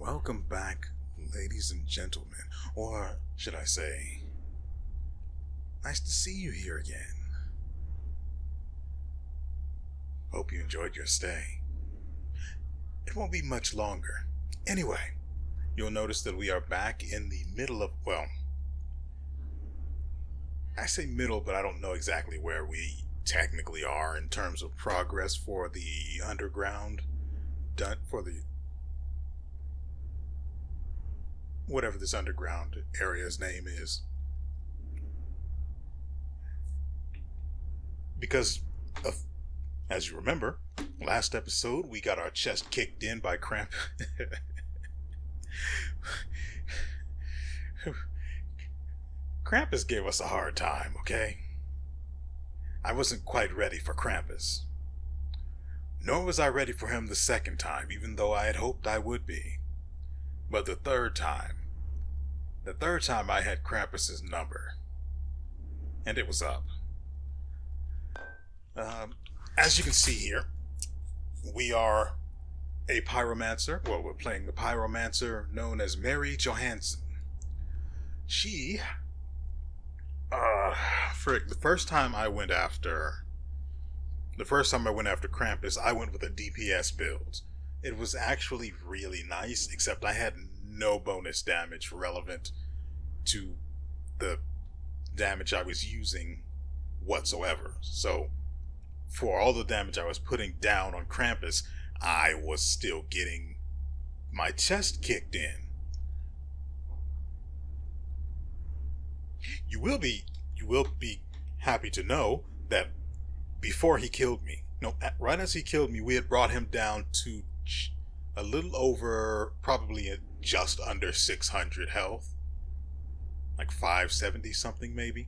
Welcome back, ladies and gentlemen, or should I say, nice to see you here again. Hope you enjoyed your stay. It won't be much longer. Anyway, you'll notice that we are back in the middle of, well, I say middle, but I don't know exactly where we technically are in terms of progress for the underground, for the whatever this underground area's name is. Because, as you remember, last episode we got our chest kicked in by Krampus. Krampus gave us a hard time, okay? I wasn't quite ready for Krampus. Nor was I ready for him the second time, even though I had hoped I would be. But the third time I had Krampus's number. And it was up. As you can see here, we are a pyromancer. Well, we're playing the pyromancer known as Mary Johansson. She, for the first time I went after Krampus, I went with a DPS build. It was actually really nice, except I had no bonus damage relevant to the damage I was using whatsoever. So, for all the damage I was putting down on Krampus, I was still getting my chest kicked in. You will be happy to know that before he killed me, right as he killed me, we had brought him down to a little over, probably just under 600 health, like 570 something maybe.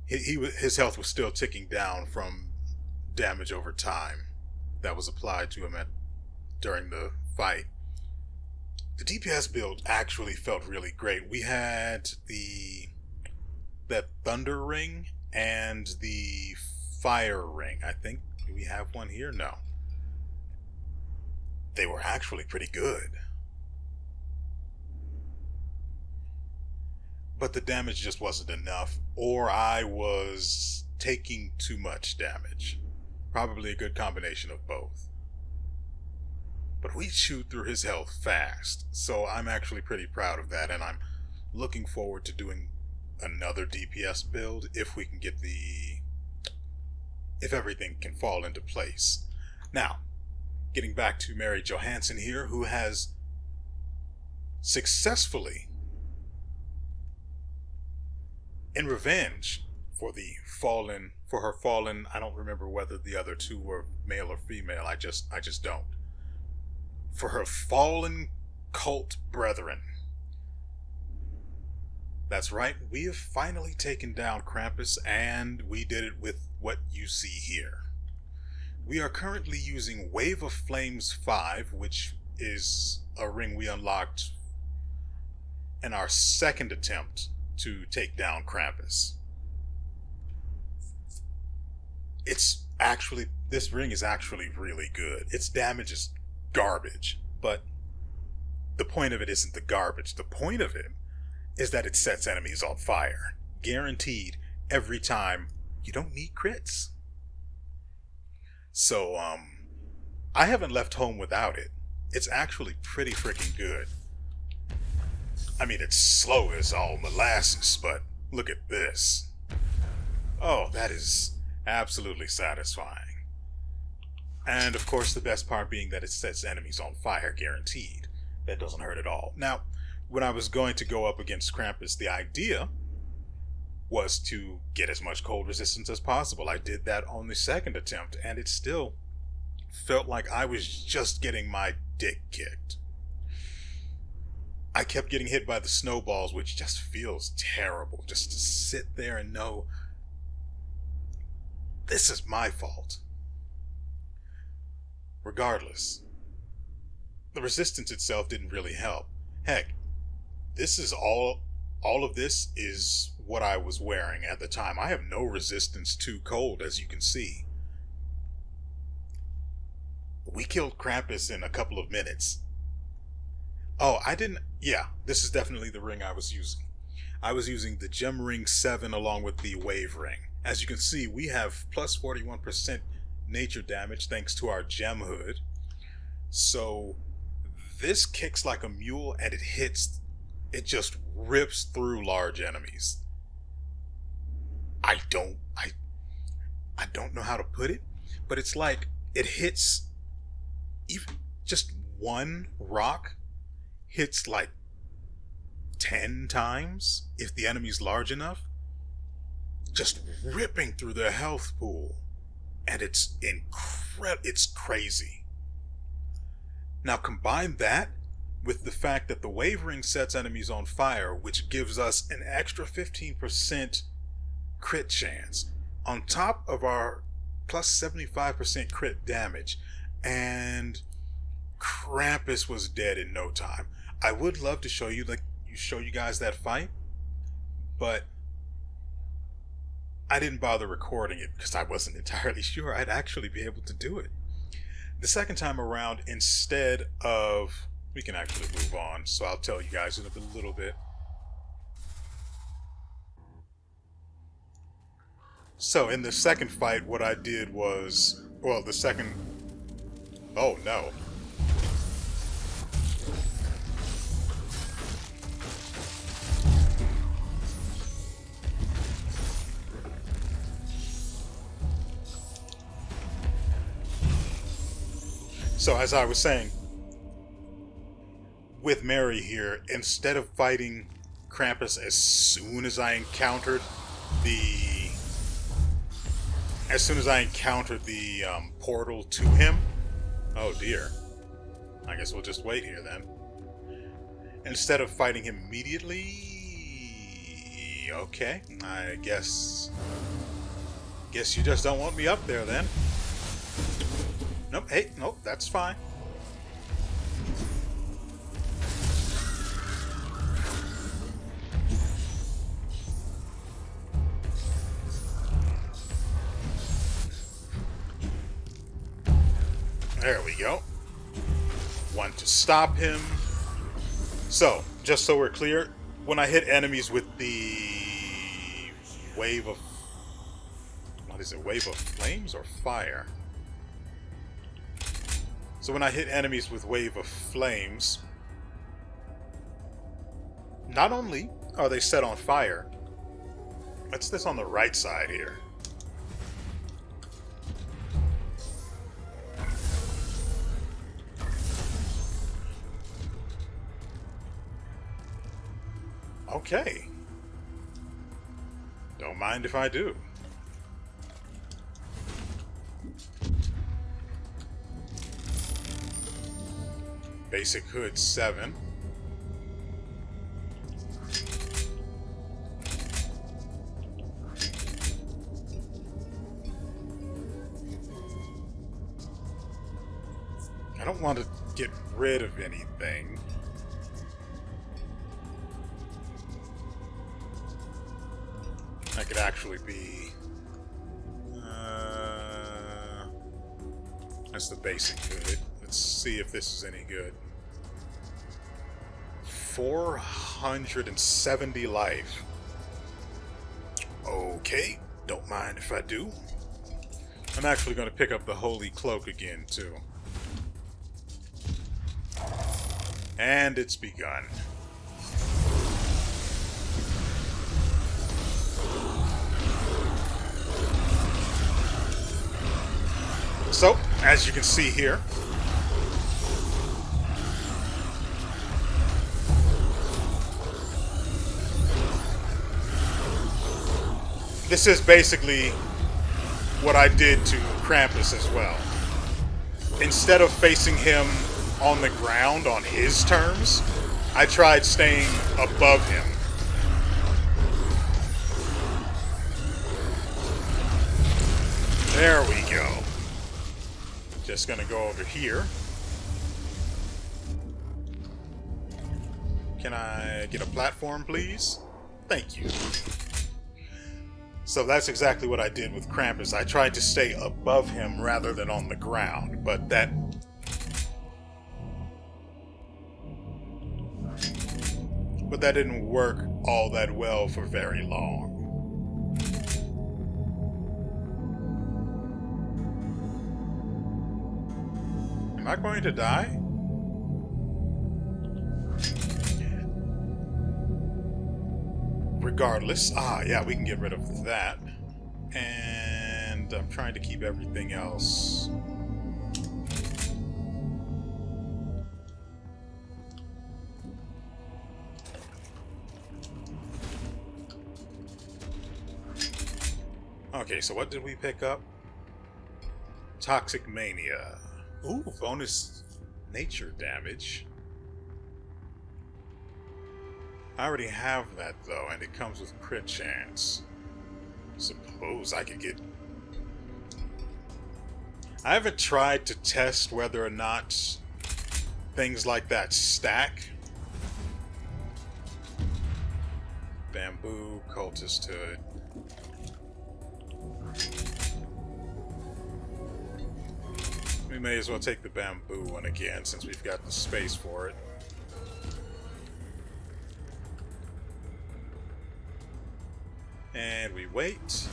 His health was still ticking down from damage over time that was applied to him during the fight. The DPS build actually felt really great. We had that thunder ring and the fire ring. I think, do we have one here? No. They were actually pretty good. But the damage just wasn't enough, or I was taking too much damage. Probably a good combination of both. But we chewed through his health fast, so I'm actually pretty proud of that, and I'm looking forward to doing another DPS build if we can get if everything can fall into place. Now, getting back to Mary Johansson here, who has successfully, in revenge for her fallen, I don't remember whether the other two were male or female, I just don't. For her fallen cult brethren. That's right, we have finally taken down Krampus, and we did it with what you see here. We are currently using Wave of Flames 5, which is a ring we unlocked in our second attempt to take down Krampus. This ring is actually really good. Its damage is garbage, but the point of it isn't the garbage. The point of it is that it sets enemies on fire. Guaranteed every time. You don't need crits. So, I haven't left home without it. It's actually pretty freaking good. I mean, it's slow as all molasses, but look at this. Oh, that is absolutely satisfying. And of course, the best part being that it sets enemies on fire, guaranteed. That doesn't hurt at all. Now, when I was going to go up against Krampus, the idea was to get as much cold resistance as possible. I did that on the second attempt, and it still felt like I was just getting my dick kicked. I kept getting hit by the snowballs, which just feels terrible, just to sit there and know this is my fault. Regardless, the resistance itself didn't really help. Heck, this is all of this is what I was wearing at the time. I have no resistance to cold, as you can see. We killed Krampus in a couple of minutes. Oh, I didn't. Yeah, this is definitely the ring I was using. I was using the Gem Ring 7 along with the Wave Ring. As you can see, we have plus 41% nature damage thanks to our Gem Hood. So this kicks like a mule and it just rips through large enemies. I don't know how to put it, but it's like it hits even just one rock hits like 10 times if the enemy's large enough, just ripping through their health pool. And it's it's crazy. Now combine that with the fact that the Wave Ring sets enemies on fire, which gives us an extra 15% crit chance on top of our plus 75% crit damage, and Krampus was dead in no time. I would love to show you guys that fight, but I didn't bother recording it because I wasn't entirely sure I'd actually be able to do it. The second time around, instead of... We can actually move on, so I'll tell you guys in a little bit. So in the second fight, what I did was... Well, the second... Oh, no. So as I was saying, with Mary here, instead of fighting Krampus as soon as I encountered the portal to him, oh dear, I guess we'll just wait here then. Instead of fighting him immediately, okay, I guess you just don't want me up there then. Nope, hey, nope, that's fine. There we go. One to stop him. So, just so we're clear, when I hit enemies with the wave of... What is it, wave of flames or fire? So when I hit enemies with wave of flames, not only are they set on fire, what's this on the right side here? Okay. Don't mind if I do. Basic Hood 7. I don't want to get rid of anything. I could actually be... that's the basic hood. Let's see if this is any good. 470 life. Okay, don't mind if I do. I'm actually going to pick up the Holy Cloak again, too. And it's begun. So, as you can see here, this is basically what I did to Krampus as well. Instead of facing him on the ground on his terms, I tried staying above him. There we go. Just gonna go over here. Can I get a platform, please? Thank you. So that's exactly what I did with Krampus. I tried to stay above him rather than on the ground, but that But that didn't work all that well for very long. Am I going to die? Regardless. Ah, yeah, we can get rid of that. And I'm trying to keep everything else. Okay, so what did we pick up? Toxic Mania. Ooh, bonus nature damage. I already have that though, and it comes with crit chance. Suppose I could get... I haven't tried to test whether or not things like that stack. Bamboo, cultist hood. We may as well take the bamboo one again since we've got the space for it. And we wait.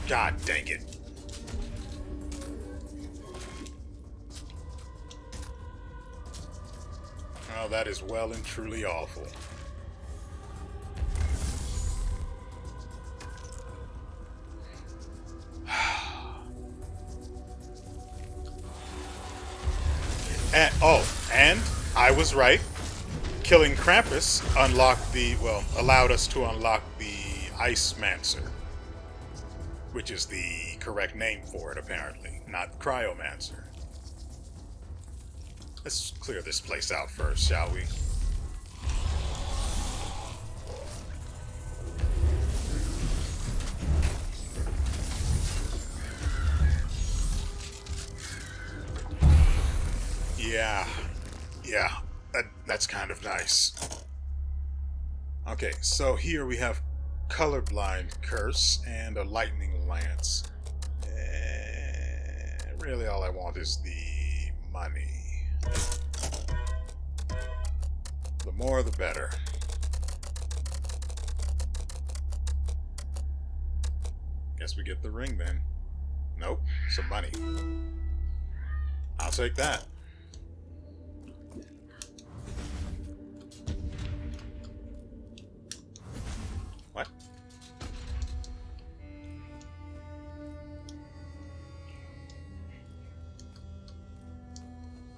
God dang it. Oh, that is well and truly awful. And I was right. Killing Krampus unlocked the, well, allowed us to unlock the Icemancer, which is the correct name for it, apparently, not Cryomancer. Let's clear this place out first, shall we? Yeah, that's kind of nice. Okay, so here we have Colorblind Curse and a Lightning Lance. And really all I want is the money. The more the better. Guess we get the ring then. Nope, some money. I'll take that. What?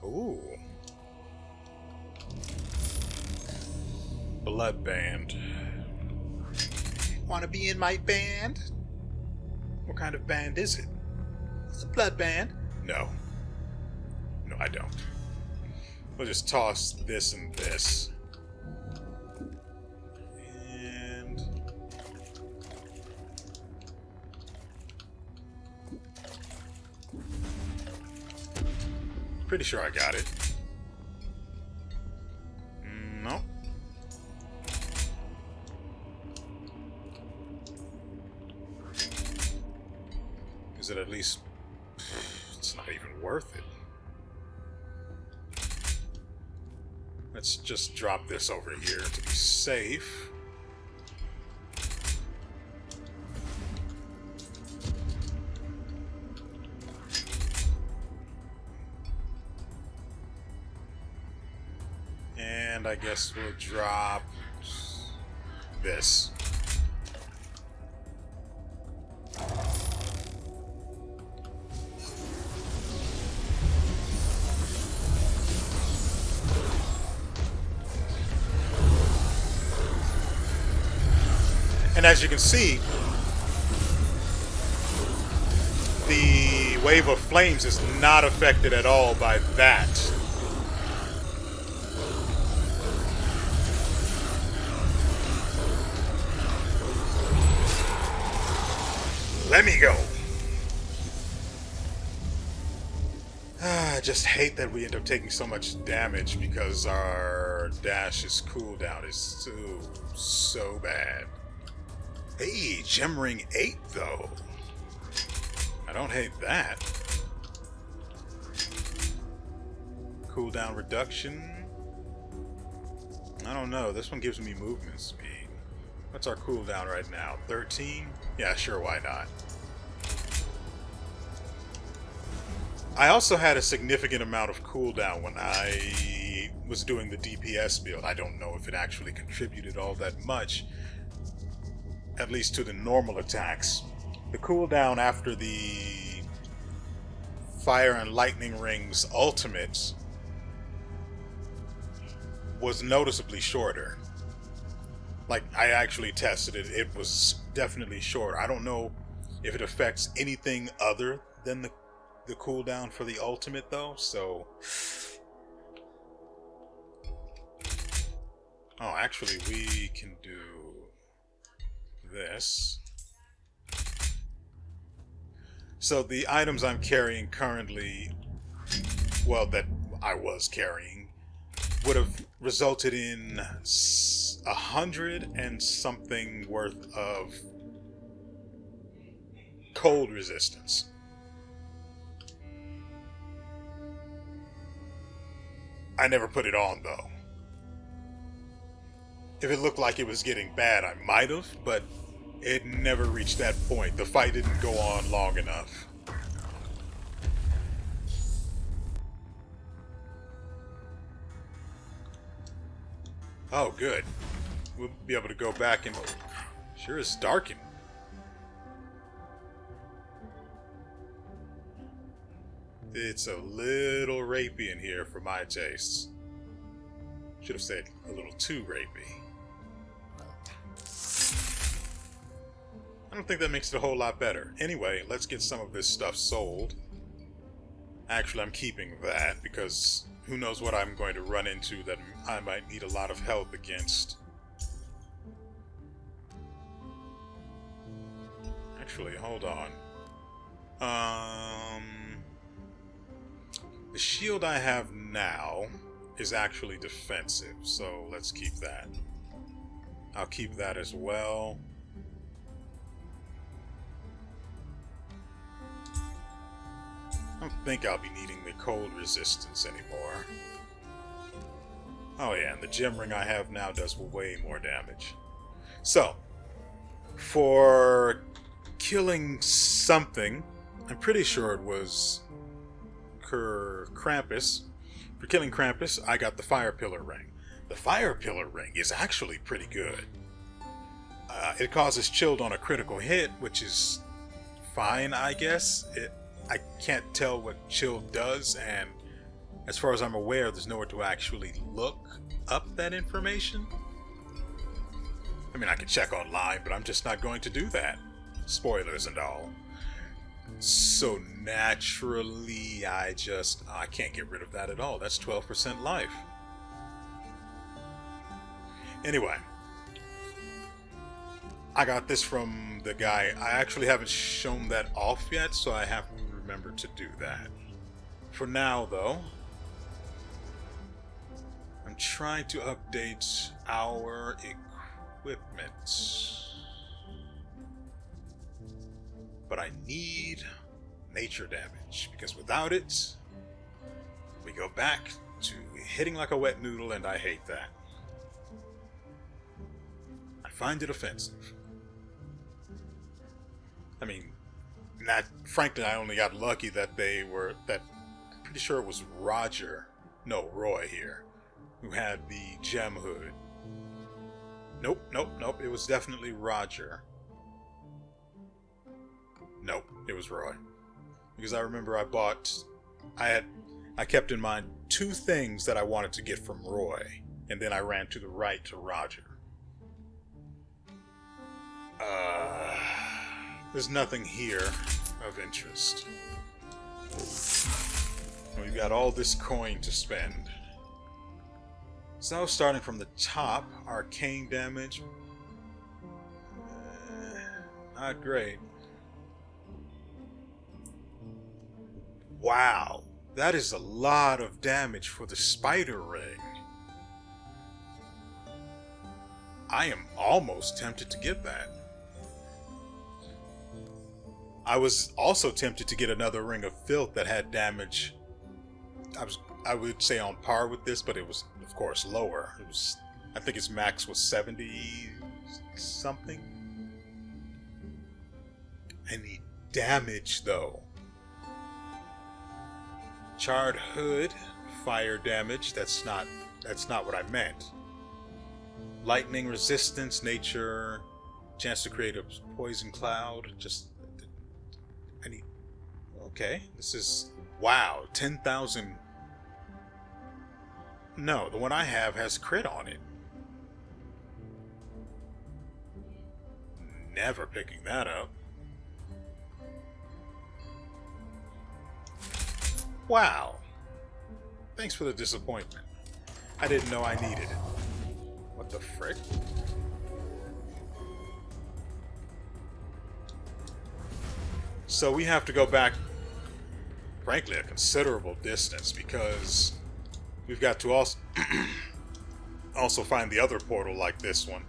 Ooh. Blood band. Wanna be in my band? What kind of band is it? It's a blood band. No. No, I don't. We'll just toss this and this. And... pretty sure I got it. No. Is it at least... it's not even worth it. Let's just drop this over here to be safe. And I guess we'll drop this. And as you can see, the wave of flames is not affected at all by that. Let me go. I just hate that we end up taking so much damage because our dash's cooldown is so bad. Hey, gem ring 8 though. I don't hate that. Cooldown reduction. I don't know. This one gives me movement speed. What's our cooldown right now? 13? Yeah, sure, why not? I also had a significant amount of cooldown when I was doing the DPS build. I don't know if it actually contributed all that much, at least to the normal attacks. The cooldown after the Fire and Lightning Rings ultimates was noticeably shorter. Like, I actually tested it. It was definitely shorter. I don't know if it affects anything other than the cooldown for the ultimate, though, so... Oh, actually, we can do this. So the items I'm carrying currently, well, that I was carrying, would have resulted in 100 and something worth of cold resistance. I never put it on, though. If it looked like it was getting bad, I might have, but it never reached that point. The fight didn't go on long enough. Oh, good. We'll be able to go back and... Sure is darkened. It's a little rapey in here for my tastes. Should have said a little too rapey. I don't think that makes it a whole lot better. Anyway, let's get some of this stuff sold. Actually, I'm keeping that because who knows what I'm going to run into that I might need a lot of help against. Actually, hold on. The shield I have now is actually defensive, so let's keep that. I'll keep that as well. I don't think I'll be needing the cold resistance anymore. Oh yeah, and the gem ring I have now does way more damage. So, for killing something, I'm pretty sure it was Krampus. For killing Krampus, I got the Fire Pillar Ring. The Fire Pillar Ring is actually pretty good. It causes chilled on a critical hit, which is fine, I guess. I can't tell what chill does, and as far as I'm aware, there's nowhere to actually look up that information. I mean, I can check online, but I'm just not going to do that. Spoilers and all. So naturally, I can't get rid of that at all. That's 12% life. Anyway, I got this from the guy. I actually haven't shown that off yet, so I have to remember to do that. For now, though, I'm trying to update our equipment. But I need nature damage, because without it, we go back to hitting like a wet noodle, and I hate that. I find it offensive. I mean, frankly, I only got lucky that I'm pretty sure it was Roy here, who had the gem hood. Nope, it was definitely Roger. Nope, it was Roy. Because I remember I kept in mind 2 things that I wanted to get from Roy, and then I ran to the right to Roger. There's nothing here of interest. We've got all this coin to spend. So, starting from the top, arcane damage. Not great. Wow. That is a lot of damage for the spider ring. I am almost tempted to get that. I was also tempted to get another ring of filth that had damage. I would say on par with this, but it was, of course, lower. It was, I think its max was 70 something. I need damage though. Charred hood, fire damage. That's not what I meant. Lightning resistance, nature, chance to create a poison cloud. Just, I need. Okay, this is, wow, 10,000. No, the one I have has crit on it. Never picking that up. Wow. Thanks for the disappointment. I didn't know I needed it. What the frick? So we have to go back, frankly, a considerable distance because we've got to also find the other portal like this one,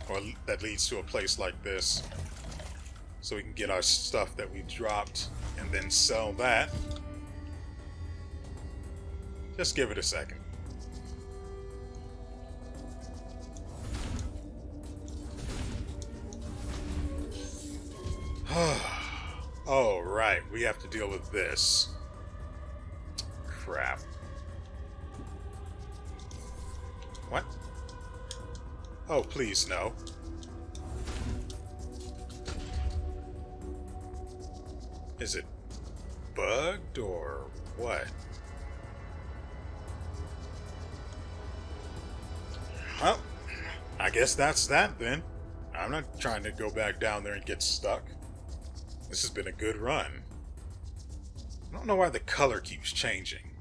or that leads to a place like this, so we can get our stuff that we dropped and then sell that. Just give it a second. Oh, right. We have to deal with this. Crap. What? Oh, please, no. Is it bugged or what? Well, I guess that's that then. I'm not trying to go back down there and get stuck. This has been a good run. I don't know why the color keeps changing.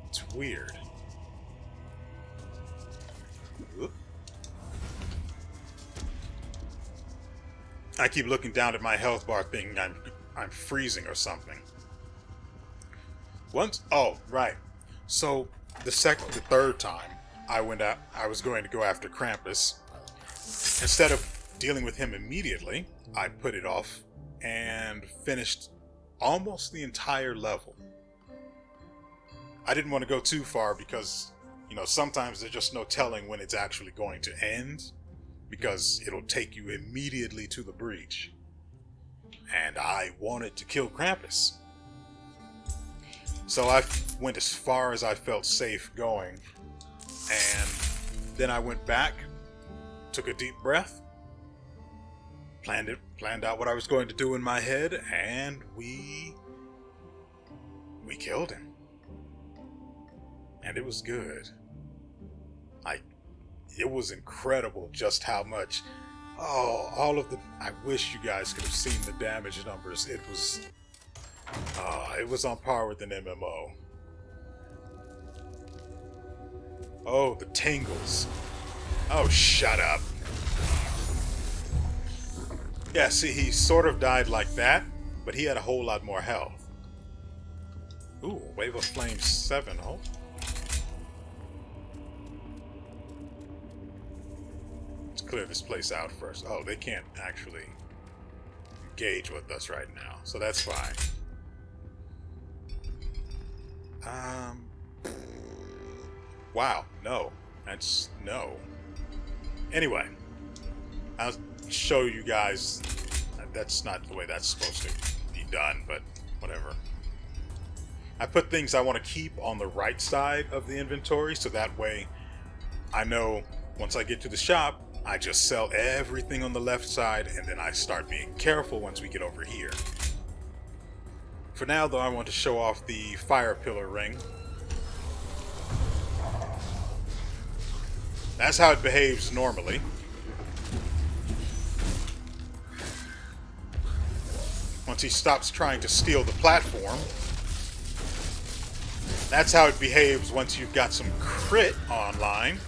It's weird. Oop. I keep looking down at my health bar thinking I'm freezing or something. Once, oh, right. So the third time I was going to go after Krampus. Instead of dealing with him immediately, I put it off and finished almost the entire level. I didn't want to go too far because, you know, sometimes there's just no telling when it's actually going to end, because it'll take you immediately to the breach. And I wanted to kill Krampus. So I went as far as I felt safe going, and then I went back, took a deep breath, planned out what I was going to do in my head, and we killed him. And it was good. It was incredible just how much, I wish you guys could have seen the damage numbers. It was on par with an MMO. Oh, the tingles. Oh, shut up. Yeah, see, he sort of died like that, but he had a whole lot more health. Ooh, Wave of Flame 7. Oh. Let's clear this place out first. Oh, they can't actually engage with us right now, so that's fine. Wow, no. That's no. Anyway, I'll show you guys. That's not the way that's supposed to be done, but whatever. I put things I want to keep on the right side of the inventory, so that way I know once I get to the shop, I just sell everything on the left side, and then I start being careful once we get over here. For now, though, I want to show off the fire pillar ring. That's how it behaves normally. Once he stops trying to steal the platform. That's how it behaves once you've got some crit online.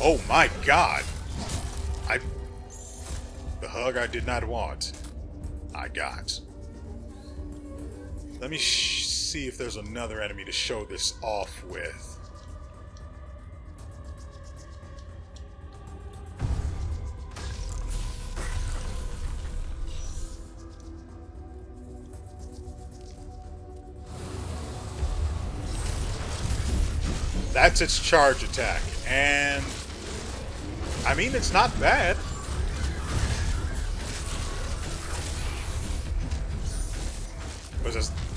Oh my god. The hug I did not want, I got. Let me see see if there's another enemy to show this off with. That's its charge attack, and I mean, it's not bad.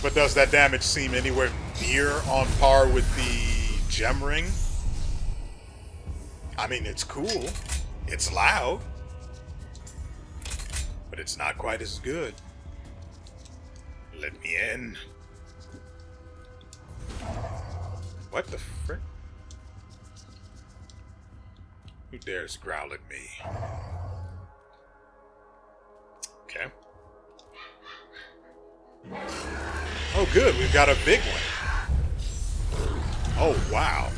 But does that damage seem anywhere near on par with the gem ring? I mean, it's cool, it's loud, but it's not quite as good. Let me in. What the frick? Who dares growl at me? Okay. Oh good, we've got a big one. Oh wow.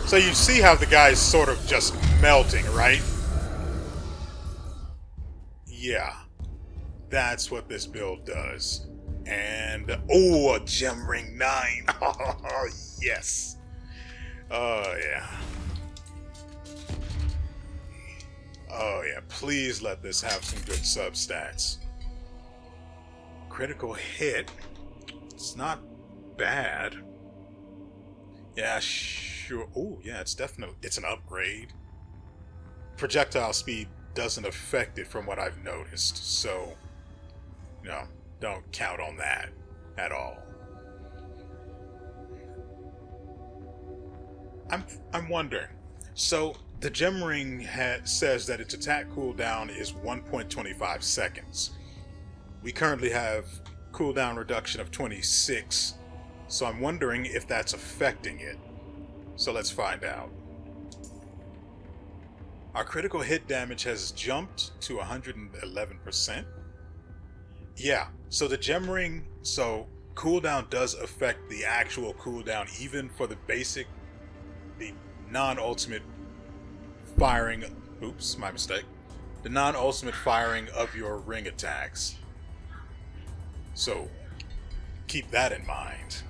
So you see how the guy's sort of just melting, right? Yeah. That's what this build does. And, oh, a gem ring 9. Oh, yes. Oh, yeah. Oh, yeah. Please let this have some good substats. Critical hit. It's not bad. Yeah, sure. Oh, yeah, it's definitely, it's an upgrade. Projectile speed doesn't affect it from what I've noticed, so, no. Don't count on that at all. I'm wondering. So the gem ring says that its attack cooldown is 1.25 seconds. We currently have cooldown reduction of 26, so I'm wondering if that's affecting it. So let's find out. Our critical hit damage has jumped to 111%. Yeah, so the gem ring, so cooldown does affect the actual cooldown even for the basic, the non-ultimate firing, oops, my mistake, the non-ultimate firing of your ring attacks. So keep that in mind.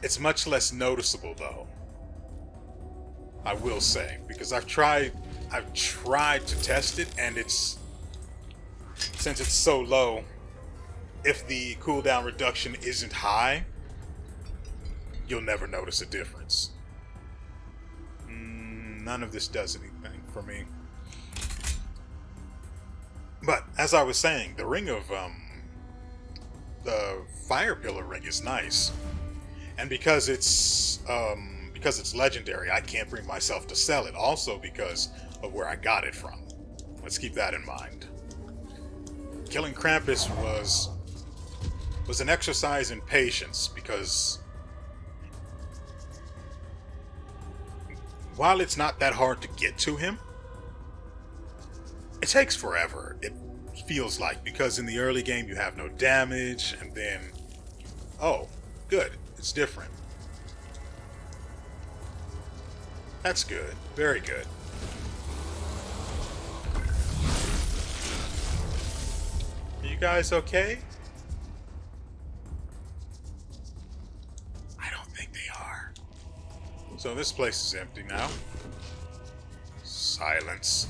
It's much less noticeable though, I will say, because I've tried to test it, and since it's so low, if the cooldown reduction isn't high, you'll never notice a difference. None of this does anything for me. But as I was saying, the ring of the fire pillar ring is nice, and because it's legendary, I can't bring myself to sell it. Also because of where I got it from. Let's keep that in mind. Killing Krampus was an exercise in patience, because while it's not that hard to get to him, it takes forever, it feels like, because in the early game you have no damage, and then, oh, good, it's different. That's good, very good. You guys okay? I don't think they are. So this place is empty now. Silence.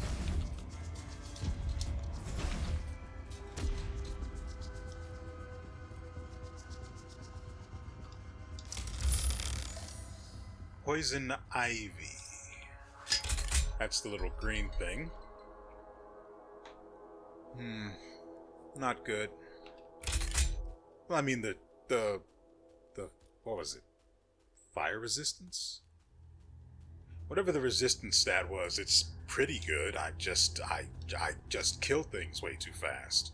Poison ivy. That's the little green thing. Not good. Well, I mean the what was it? Fire resistance? Whatever the resistance stat was, it's pretty good. I just kill things way too fast.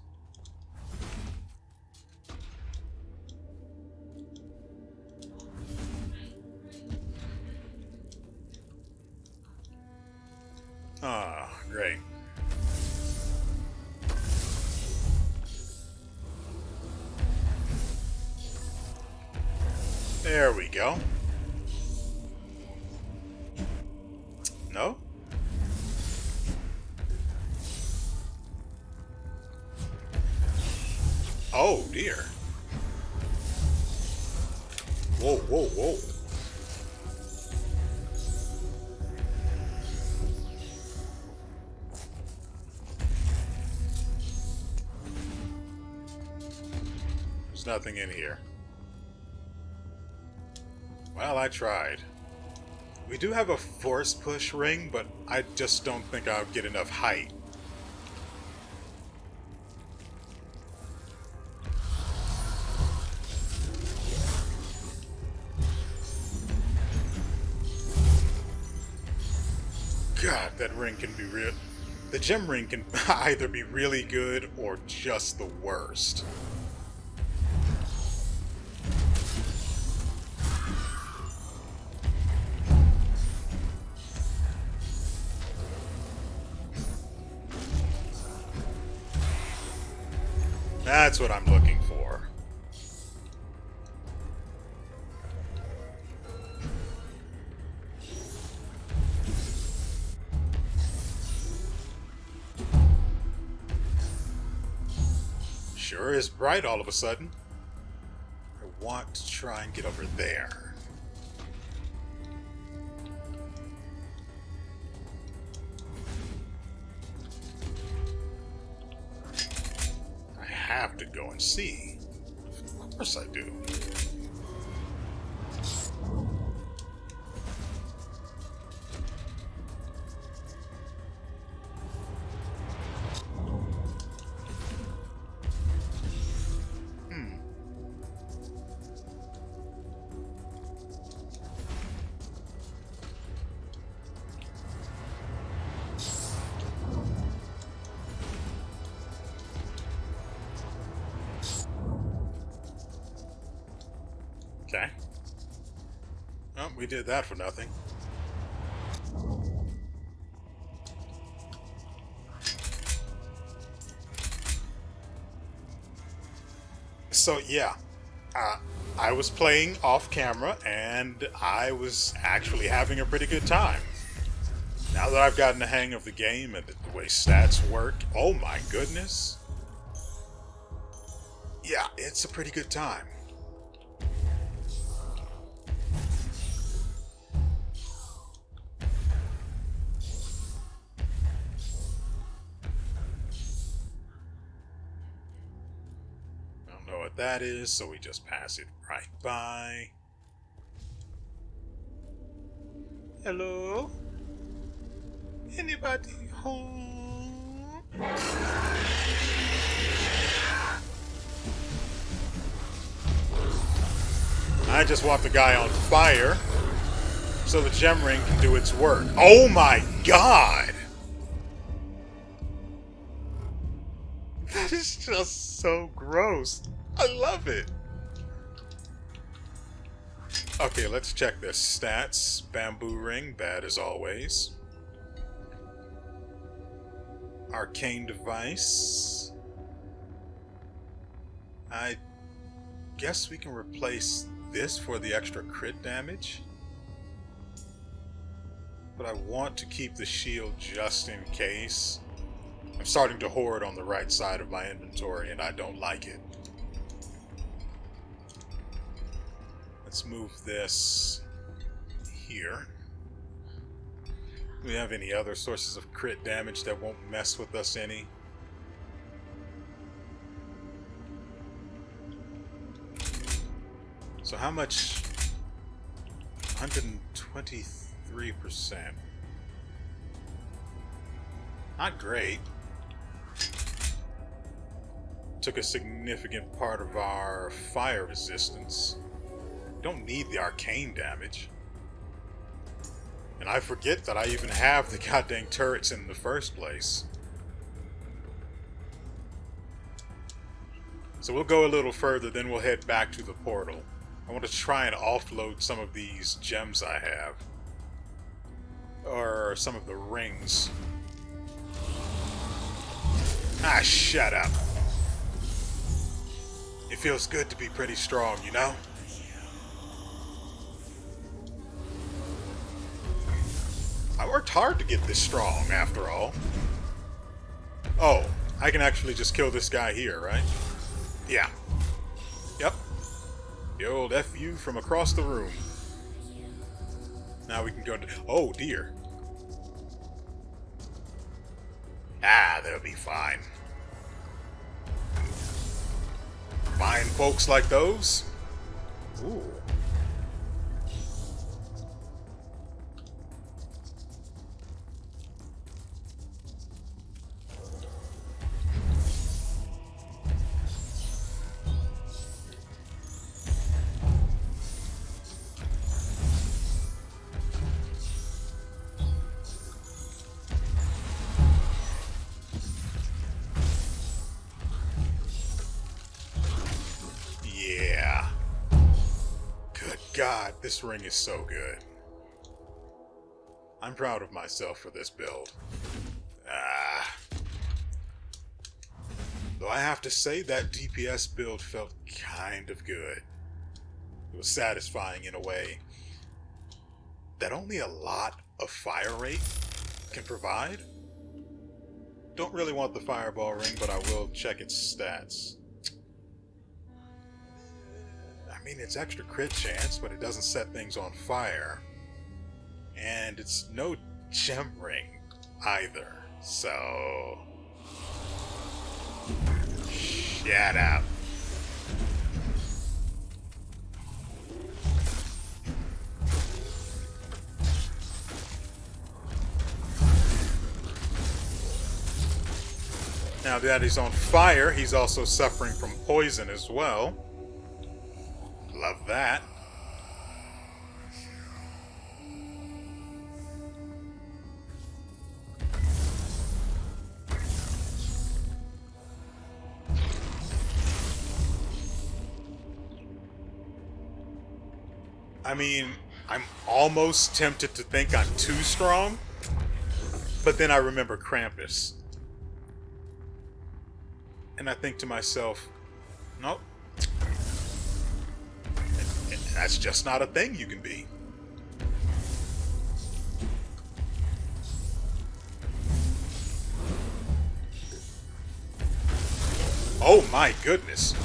Ah, great. There we go. No? Oh dear. Whoa, whoa, whoa. There's nothing in here. Well, I tried. We do have a force push ring, but I just don't think I'll get enough height. God, that ring can be real. The gem ring can either be really good or just the worst. That's what I'm looking for. Sure is bright all of a sudden. I want to try and get over there. I have to go and see. Of course I do. Okay. Oh, we did that for nothing. So yeah, I was playing off camera and I was actually having a pretty good time. Now that I've gotten the hang of the game and the way stats work, oh my goodness. Yeah, it's a pretty good time. That is, so we just pass it right by. Hello? Anybody home? I just want the guy on fire so the gem ring can do its work. Oh my god! That is just so gross. I love it. Okay, let's check this. Stats. Bamboo ring, bad as always. Arcane device. I guess we can replace this for the extra crit damage. But I want to keep the shield just in case. I'm starting to hoard on the right side of my inventory and I don't like it. Let's move this here. Do we have any other sources of crit damage that won't mess with us any? So how much? 123%. Not great. Took a significant part of our fire resistance. Don't need the arcane damage. And I forget that I even have the goddamn turrets in the first place. So we'll go a little further, then we'll head back to the portal. I want to try and offload some of these gems I have. Or some of the rings. Ah, shut up. It feels good to be pretty strong, you know? I worked hard to get this strong, after all. Oh, I can actually just kill this guy here, right? Yeah. Yep. The old FU from across the room. Now we can go to... Oh, dear. Ah, they'll be fine. Fine folks like those? Ooh. Yeah. Good God, this ring is so good. I'm proud of myself for this build. Though I have to say that DPS build felt kind of good. It was satisfying in a way that only a lot of fire rate can provide. Don't really want the fireball ring, but I will check its stats. I mean, it's extra crit chance, but it doesn't set things on fire. And it's no gem ring either, so... Shut up. Now that he's on fire, he's also suffering from poison as well. Love that. I mean, I'm almost tempted to think I'm too strong, but then I remember Krampus. And I think to myself, nope. That's just not a thing you can be. Oh my goodness.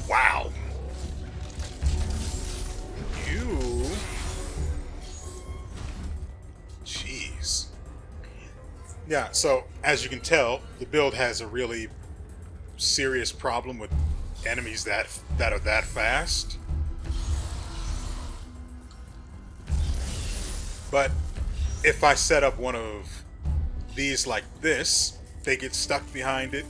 Wow. You... Jeez. Yeah, so as you can tell, the build has a really serious problem with enemies that are that fast. But if I set up one of these like this, they get stuck behind it.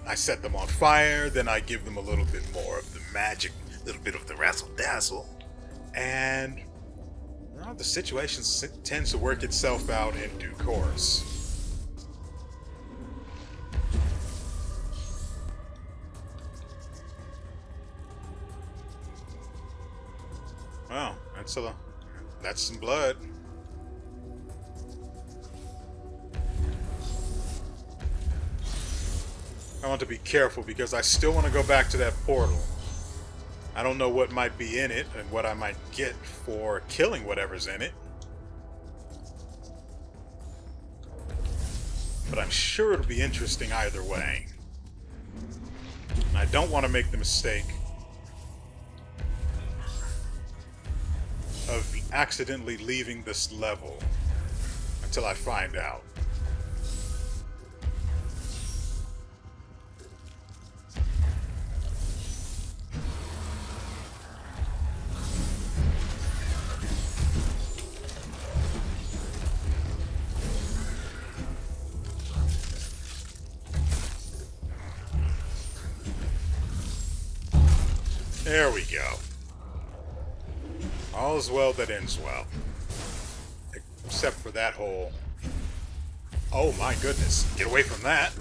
I set them on fire, then I give them a little bit more of the magic, a little bit of the razzle dazzle, and well, the situation tends to work itself out in due course. Wow, that's some blood. I want to be careful because I still want to go back to that portal. I don't know what might be in it and what I might get for killing whatever's in it. But I'm sure it'll be interesting either way. And I don't want to make the mistake of accidentally leaving this level until I find out. There we go. All is well that ends well. Except for that hole. Oh my goodness. Get away from that.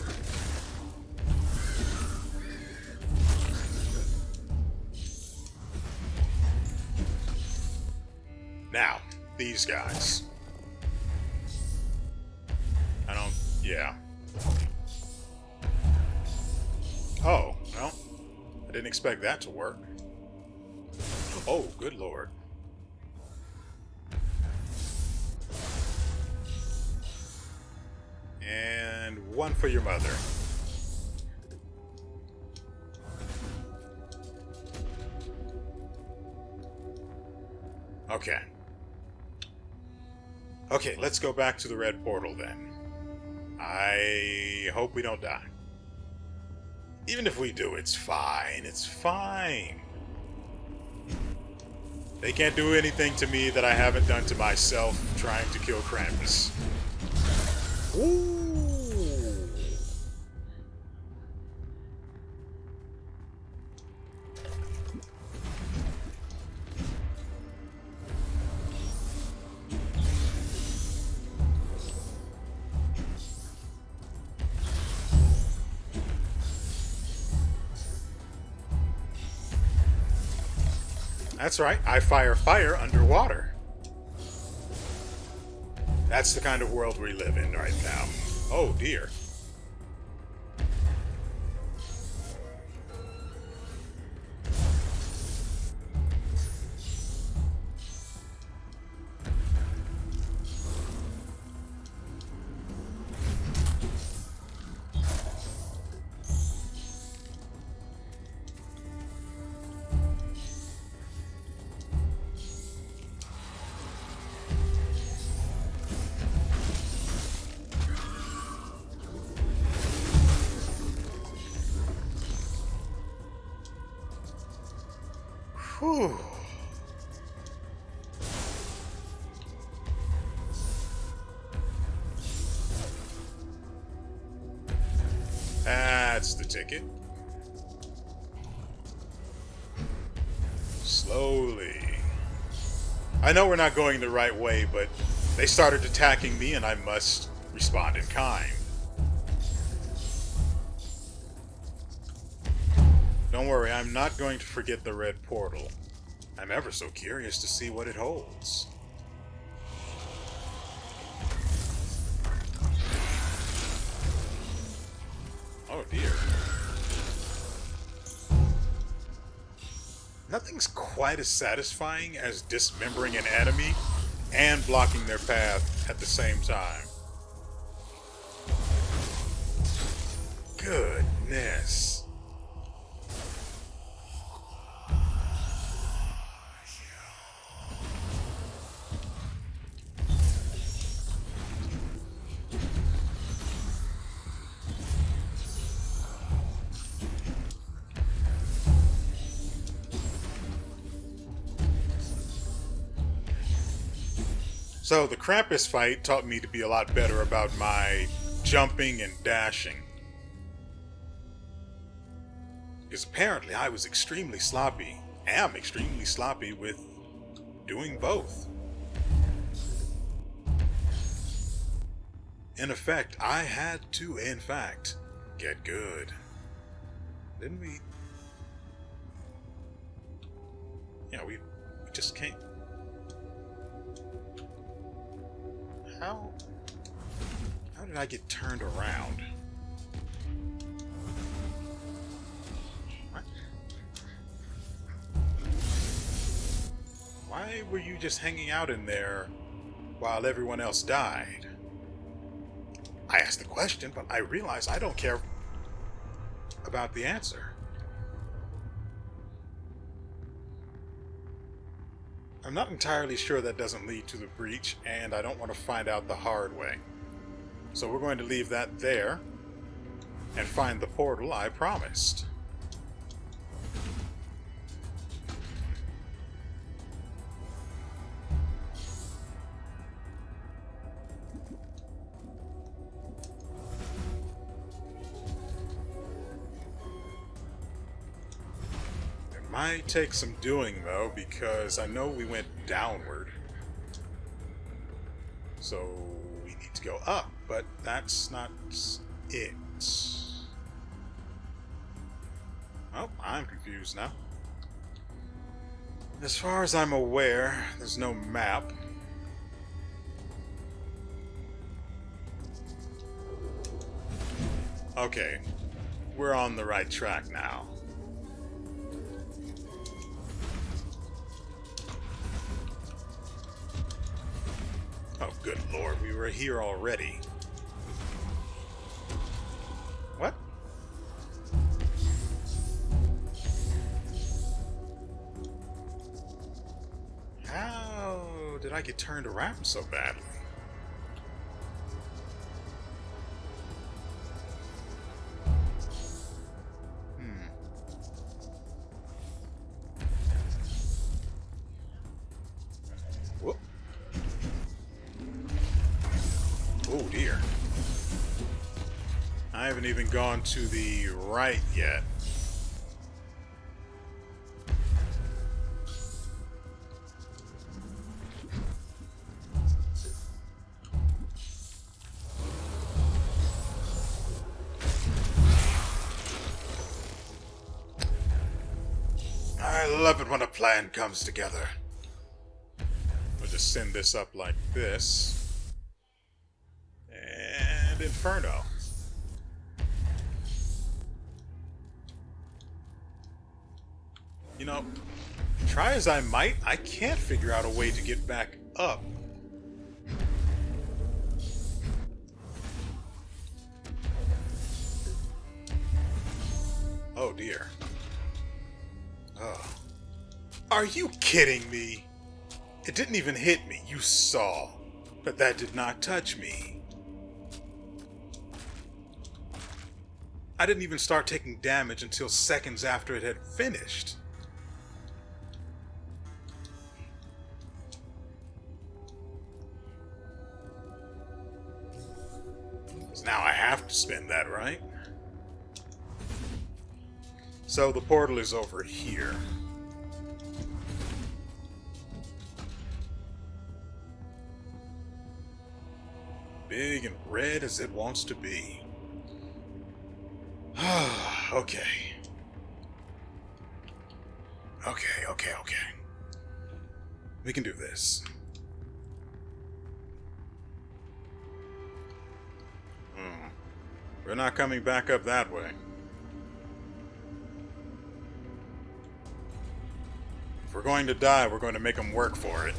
Now, these guys. Yeah. Oh, well. I didn't expect that to work. Oh, good lord. And one for your mother. Okay. Okay, let's go back to the red portal then. I hope we don't die. Even if we do, it's fine. It's fine. They can't do anything to me that I haven't done to myself trying to kill Krampus. Ooh. That's right, I fire fire underwater. That's the kind of world we live in right now. Oh dear. Whew. That's the ticket. Slowly. I know we're not going the right way, but they started attacking me and I must respond in kind. Don't worry, I'm not going to forget the red portal. I'm ever so curious to see what it holds. Oh dear. Nothing's quite as satisfying as dismembering an enemy and blocking their path at the same time. Goodness. So the Krampus fight taught me to be a lot better about my jumping and dashing. Because apparently I was extremely sloppy, am extremely sloppy with doing both. In effect, I had to, in fact, get good. Didn't we? Yeah, we just can't. How did I get turned around? What? Why were you just hanging out in there while everyone else died? I asked the question, but I realized I don't care about the answer. I'm not entirely sure that doesn't lead to the breach, and I don't want to find out the hard way. So we're going to leave that there and find the portal I promised. Might take some doing though, because I know we went downward. So we need to go up, but that's not it. Oh, I'm confused now. As far as I'm aware, there's no map. Okay, we're on the right track now. Oh, good lord, we were here already. What? How? like it turned around so badly. Whoop. Oh dear. I haven't even gone to the right yet. I love it when a plan comes together. We'll just send this up like this. And Inferno. You know, try as I might, I can't figure out a way to get back up. Oh dear. Oh. Are you kidding me? It didn't even hit me. You saw. But that did not touch me. I didn't even start taking damage until seconds after it had finished. Because now I have to spend that, right? So the portal is over here. Big and red as it wants to be. Okay. Okay. We can do this. We're not coming back up that way. If we're going to die, we're going to make them work for it.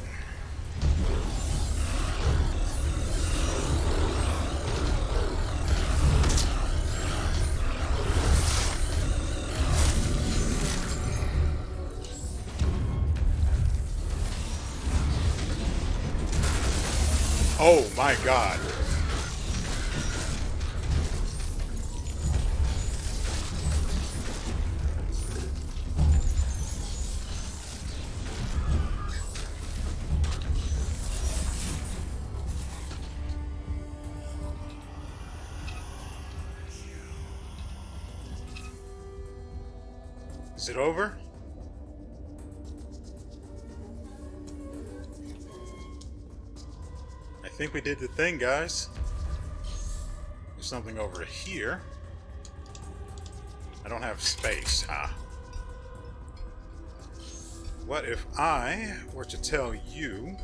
Oh my god. Is it over? I think we did the thing, guys. There's something over here. I don't have space, huh? What if I were to tell you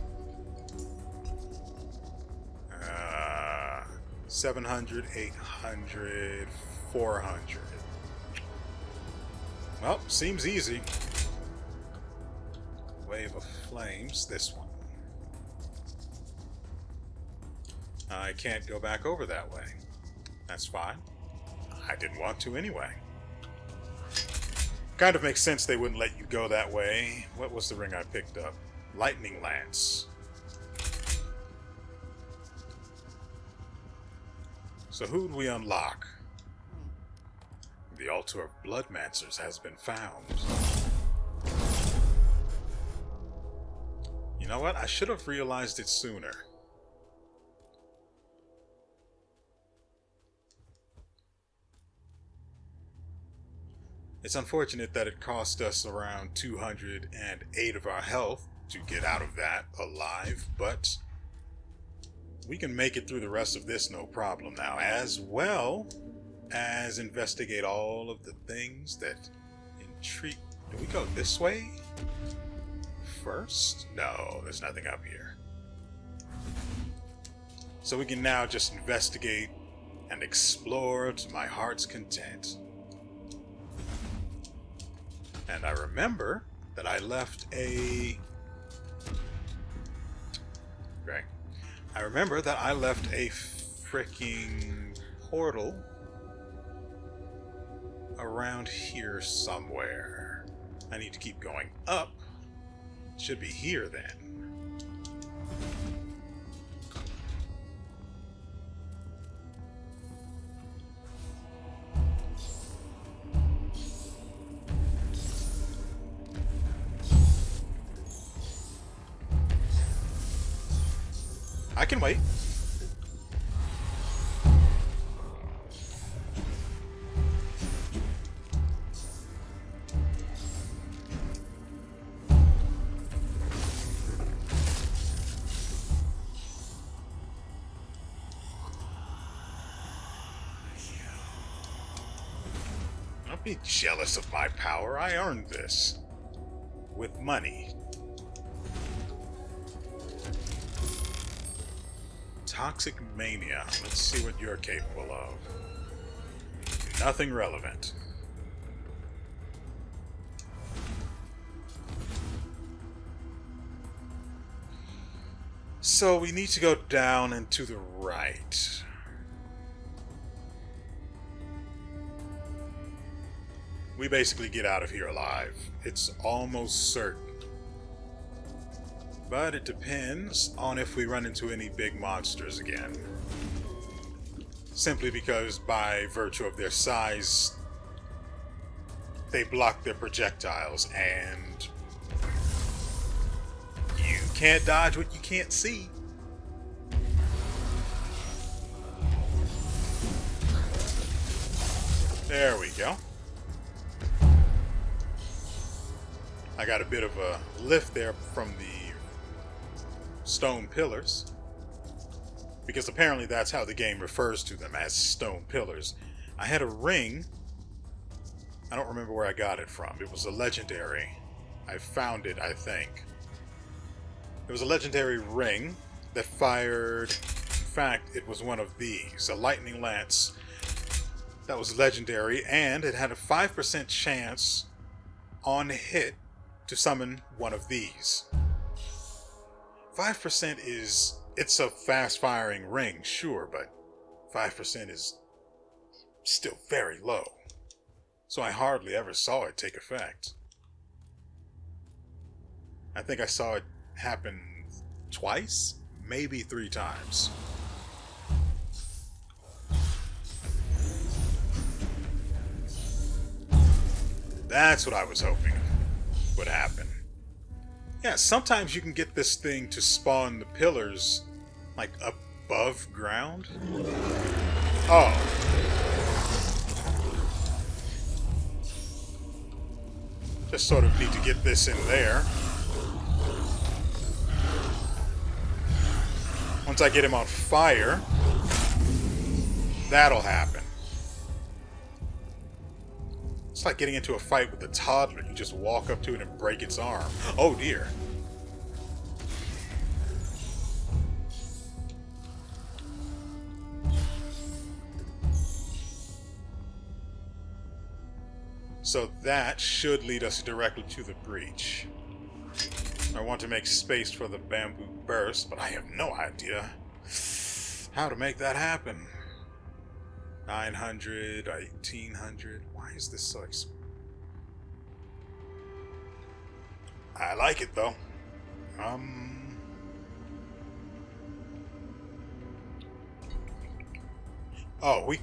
700, 800, 400? Well, seems easy. Wave of flames, this one. I can't go back over that way. That's fine. I didn't want to anyway. Kind of makes sense they wouldn't let you go that way. What was the ring I picked up? Lightning Lance. So who'd we unlock? The altar of Bloodmancers has been found. You know what? I should have realized it sooner. It's unfortunate that it cost us around 208 of our health to get out of that alive, but we can make it through the rest of this no problem now, as well as investigate all of the things that intrigue. Do we go this way first? No, there's nothing up here. So we can now just investigate and explore to my heart's content. And I remember that I left a... Right. I remember that I left a freaking portal around here somewhere. I need to keep going up. It should be here then. can wait. Don't be jealous of my power. I earned this. With money. Toxic mania. Let's see what you're capable of. Nothing relevant. So we need to go down and to the right. We basically get out of here alive. It's almost certain. But it depends on if we run into any big monsters again. Simply because by virtue of their size, they block their projectiles, and you can't dodge what you can't see. There we go. I got a bit of a lift there from the stone pillars, because apparently that's how the game refers to them, as stone pillars. I had a ring. I don't remember where I got it from. It was a legendary. I found it, I think. It was a legendary ring that fired, in fact, it was one of these, a lightning lance that was legendary, and it had a 5% chance on hit to summon one of these. 5% is, it's a fast-firing ring, sure, but 5% is still very low. So I hardly ever saw it take effect. I think I saw it happen twice, maybe 3 times. That's what I was hoping would happen. Yeah, sometimes you can get this thing to spawn the pillars, like, above ground. Oh. Just sort of need to get this in there. Once I get him on fire, that'll happen. It's like getting into a fight with a toddler. You just walk up to it and break its arm. Oh dear. So that should lead us directly to the breach. I want to make space for the bamboo burst, but I have no idea how to make that happen. 900, 1800. Why is this so expensive? I like it though. Oh,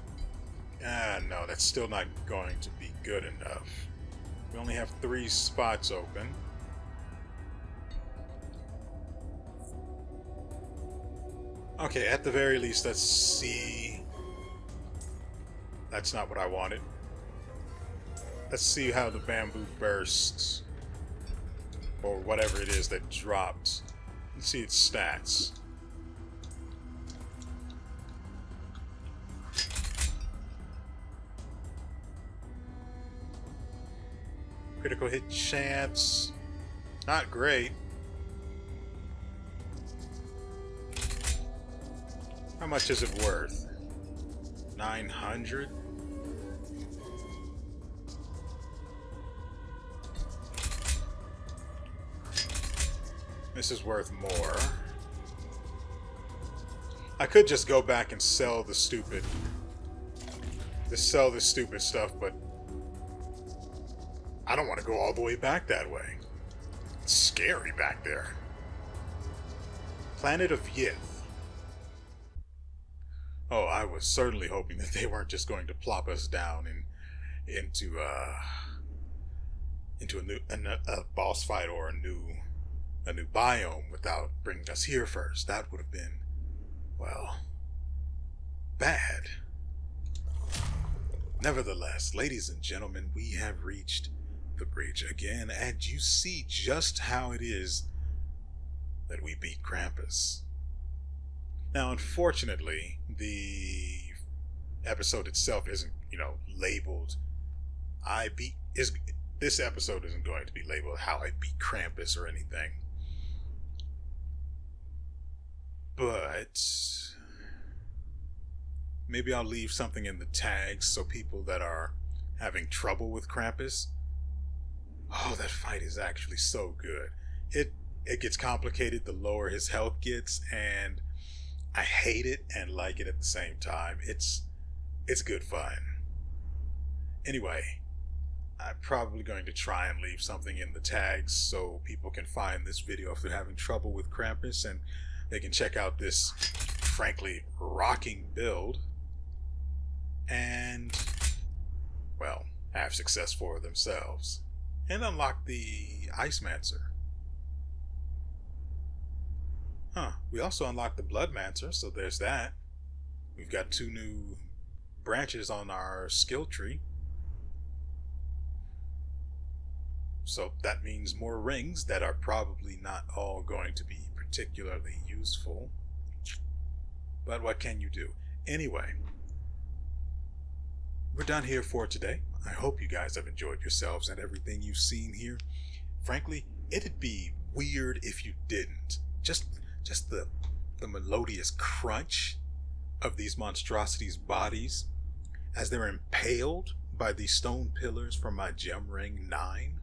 no, that's still not going to be good enough. We only have 3 spots open. Okay, at the very least, let's see. That's not what I wanted. Let's see how the bamboo bursts, or whatever it is that dropped. Let's see its stats. Critical hit chance. Not great. How much is it worth? 900? This is worth more. I could just go back and sell the stupid... sell this stupid stuff, but... I don't want to go all the way back that way. It's scary back there. Planet of Yith. Oh, I was certainly hoping that they weren't just going to plop us down into a boss fight or a new biome without bringing us here first. That would have been well, bad. Nevertheless, ladies and gentlemen, we have reached the breach again, and you see just how it is that we beat Krampus. Now, unfortunately, the episode itself isn't, labeled this episode isn't going to be labeled how I beat Krampus or anything. But maybe I'll leave something in the tags so people that are having trouble with Krampus. Oh, that fight is actually so good. It gets complicated the lower his health gets, and I hate it and like it at the same time. It's good fun. Anyway, I'm probably going to try and leave something in the tags so people can find this video if they're having trouble with Krampus, and they can check out this frankly rocking build and, well, have success for themselves and unlock the Icemancer. We also unlocked the Bloodmancer, so there's that. We've got 2 new branches on our skill tree. So that means more rings that are probably not all going to be particularly useful. But what can you do? Anyway, we're done here for today. I hope you guys have enjoyed yourselves and everything you've seen here. Frankly, it'd be weird if you didn't. Just the melodious crunch of these monstrosities' bodies as they're impaled by these stone pillars from my gem ring 9.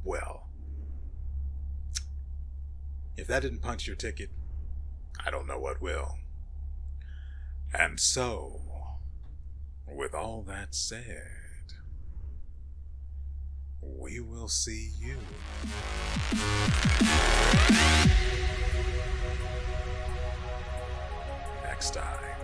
Well, if that didn't punch your ticket, I don't know what will. And so, with all that said, we will see you next time.